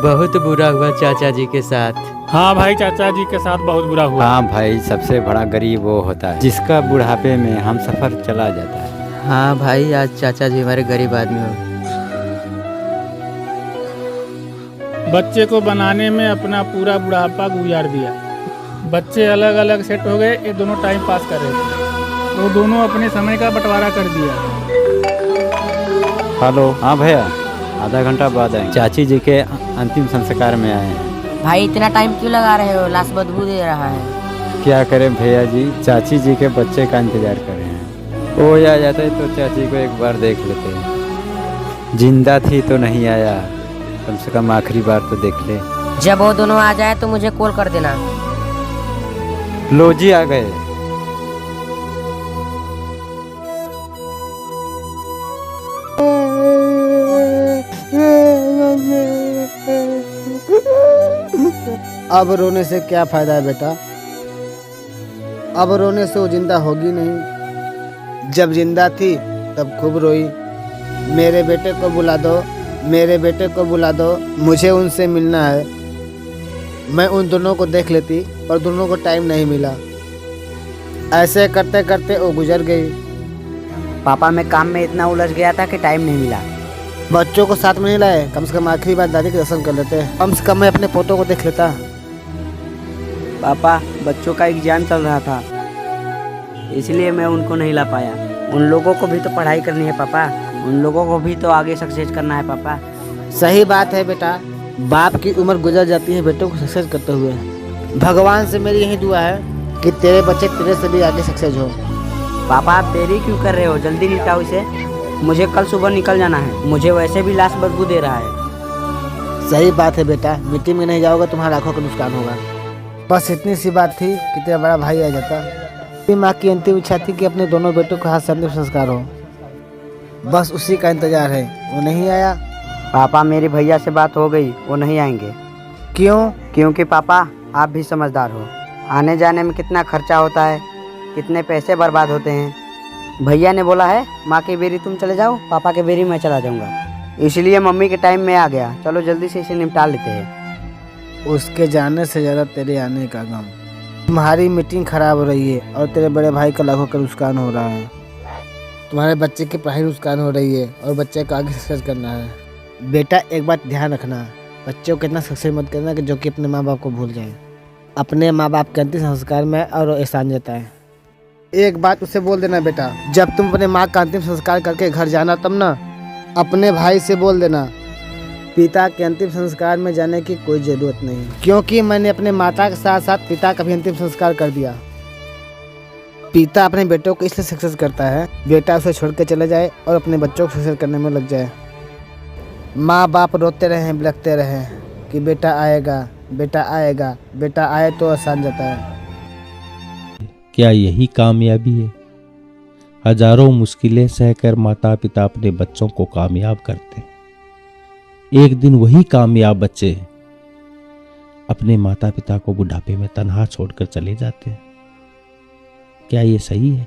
बहुत बुरा हुआ चाचा जी के साथ। हाँ भाई, चाचा जी के साथ बहुत बुरा हुआ। हाँ भाई, सबसे बड़ा गरीब वो होता है जिसका बुढ़ापे में हम सफर चला जाता है। हाँ भाई, आज चाचा जी हमारे गरीब आदमी हो। बच्चे को बनाने में अपना पूरा बुढ़ापा गुजार दिया। बच्चे अलग अलग सेट हो गए, ये दोनों टाइम पास कर रहे थे, वो दोनों अपने समय का बंटवारा कर दिया। हेलो। हाँ भैया, आधा घंटा बाद आए। चाची जी के अंतिम संस्कार में आए हैं। भाई इतना टाइम क्यों लगा रहे हो? लाश बदबू दे रहा है। क्या करें भैया जी, चाची जी के बच्चे का इंतजार कर रहे हैं। वो आ जाते तो चाची को एक बार देख लेते। जिंदा थी तो नहीं आया, कम से कम आखिरी बार तो देख ले। जब वो दोनों आ जाए तो मुझे कॉल कर देना। लो जी, आ गए। अब रोने से क्या फायदा है बेटा? अब रोने से वो जिंदा होगी नहीं। जब जिंदा थी तब खूब रोई। मेरे बेटे को बुला दो, मेरे बेटे को बुला दो, मुझे उनसे मिलना है। मैं उन दोनों को देख लेती, पर दोनों को टाइम नहीं मिला। ऐसे करते करते वो गुजर गई। पापा मैं काम में इतना उलझ गया था कि टाइम नहीं मिला। बच्चों को साथ में नहीं लाए, कम से कम आखिरी बार दादी के दर्शन कर लेते। कम से कम मैं अपने पोतों को देख लेता। पापा, बच्चों का एग्जाम चल रहा था, इसलिए मैं उनको नहीं ला पाया। उन लोगों को भी तो पढ़ाई करनी है पापा, उन लोगों को भी तो आगे सक्सेस करना है पापा। सही बात है बेटा, बाप की उम्र गुजर जाती है बेटों को सक्सेस करते हुए। भगवान से मेरी यही दुआ है कि तेरे बच्चे तेरे से भी आगे सक्सेस हो। पापा आप देरी क्यों कर रहे हो? जल्दी निपटाओ इसे, मुझे कल सुबह निकल जाना है। मुझे वैसे भी लाश बदबू दे रहा है। सही बात है बेटा, मीटिंग में नहीं जाओगे तुम्हारा आंखों का नुकसान होगा। बस इतनी सी बात थी कि तेरा बड़ा भाई आ जाता। मेरी माँ की अंतिम इच्छा थी कि अपने दोनों बेटों के हाथ से अंतिम संस्कार हो। बस उसी का इंतजार है, वो नहीं आया। पापा मेरे भैया से बात हो गई, वो नहीं आएंगे। क्यों? क्योंकि पापा आप भी समझदार हो, आने जाने में कितना खर्चा होता है, कितने पैसे बर्बाद होते हैं। भैया ने बोला है माँ की बेरी तुम चले जाओ, पापा के बेरी मैं चला जाऊँगा, इसलिए मम्मी के टाइम में आ गया। चलो जल्दी से इसे निपटा लेते हैं। उसके जाने से ज़्यादा तेरे आने का गम। तुम्हारी मीटिंग खराब हो रही है और तेरे बड़े भाई का लाखों का नुकसान हो रहा है। तुम्हारे बच्चे की पढ़ाई नुकसान हो रही है और बच्चे को आगे सक्सेस करना है। बेटा एक बात ध्यान रखना, बच्चों को इतना सक्सेस मत करना कि जो कि अपने माँ बाप को भूल जाए। अपने माँ बाप के अंतिम संस्कार में और एहसान जता है। एक बात उसे बोल देना बेटा, जब तुम अपने माँ का अंतिम संस्कार करके घर जाना तब ना अपने भाई से बोल देना पिता के अंतिम संस्कार में जाने की कोई ज़रूरत नहीं, क्योंकि मैंने अपने माता के साथ साथ पिता का भी अंतिम संस्कार कर दिया। पिता अपने बेटों को इसलिए सक्सेस करता है, बेटा उसे छोड़ के चले जाए और अपने बच्चों को सक्सेस करने में लग जाए। माँ बाप रोते रहें, बिलखते रहें कि बेटा आएगा, बेटा आएगा, बेटा आए तो आसान जाता है। क्या यही कामयाबी है? हजारों मुश्किलें सहकर माता पिता अपने बच्चों को कामयाब करते हैं। एक दिन वही कामयाब बच्चे अपने माता पिता को बुढ़ापे में तन्हा छोड़कर चले जाते हैं। क्या ये सही है?